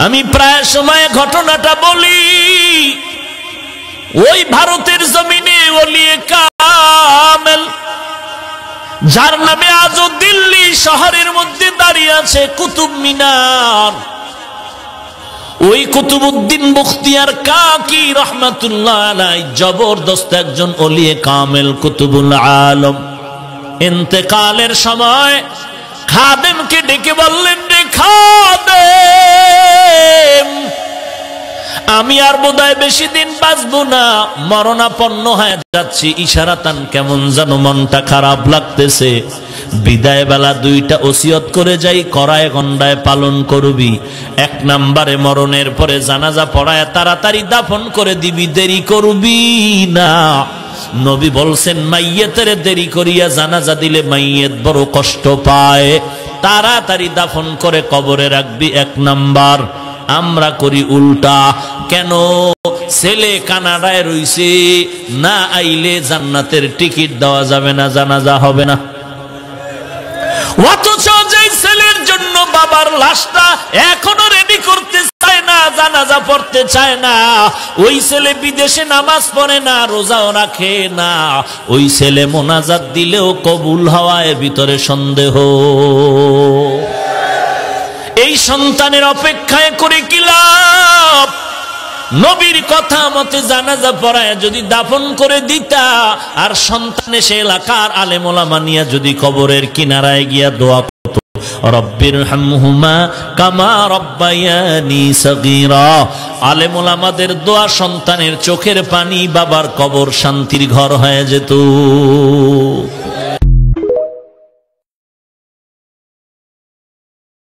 আমি প্রায় সময় ঘটনাটা বলি। ওই ভারতের জমিনে ওলিয়ে কামেল, যার নামে আজও দিল্লি শহরের মধ্যে দাঁড়িয়ে আছে কুতুব মিনার, ওই কুতুবউদ্দিন বখতিয়ার কাকি রহমাতুল্লাহ আলাইহি জবরদস্ত একজন ওলিয়ে কামেল কুতুবুল আলম। ইন্তেকালের সময় খাদেমকে ডেকে বললেন, রে খাদেম, আমি আর বোধহয় বেশি দিন বাঁচবো না, মরণাপন্ন হয়ে যাচ্ছি। ইশারাতান কেমন যেন মনটা খারাপ লাগতেছে। বিদায় বেলা দুইটা ওসিয়ত করে যাই, করায় গন্ডায় পালন করবি। এক নম্বরে মরণের পরে জানাজা পড়ায় তাড়াতাড়ি দাফন করে দিবি, দেরি করবি না। নবী বলছেন, মাইয়েতের দেরি করিয়া জানাজা দিলে মাইয়েত বড় কষ্ট পায়, তাড়াতাড়ি দাফন করে কবরে রাখবি এক নাম্বার। আমরা করি উল্টা। কেন? ছেলে কানাডায় রইছে, না আইলে জান্নাতের টিকিট দেওয়া যাবে না, জানাজা হবে না। অথচ যে ছেলের জন্য বাবার লাশটা এখনো রেডি করতে চায় না, জানাজা পড়তে চায় না, ওই ছেলে বিদেশে নামাজ পড়ে না, রোজাও রাখে না, ওই ছেলে মোনাজাত দিলেও কবুল হওয়ায় ভিতরে সন্দেহ। এই সন্তানের অপেক্ষায় করে কি লাভ? নবীর কথা মতে জানাজা পড়ায় যদি দাফন করে দিতা, আর সন্তান এসে এলাকার আলেম ওলামা নিয়া যদি কবরের কিনারায় গিয়া দোয়া করত, রব্বির হামহুমা কামা রব্বায়ানি সগীরা, আলেম ওলামাদের দোয়া সন্তানের চোখের পানি বাবার কবর শান্তির ঘর হয়ে যেত।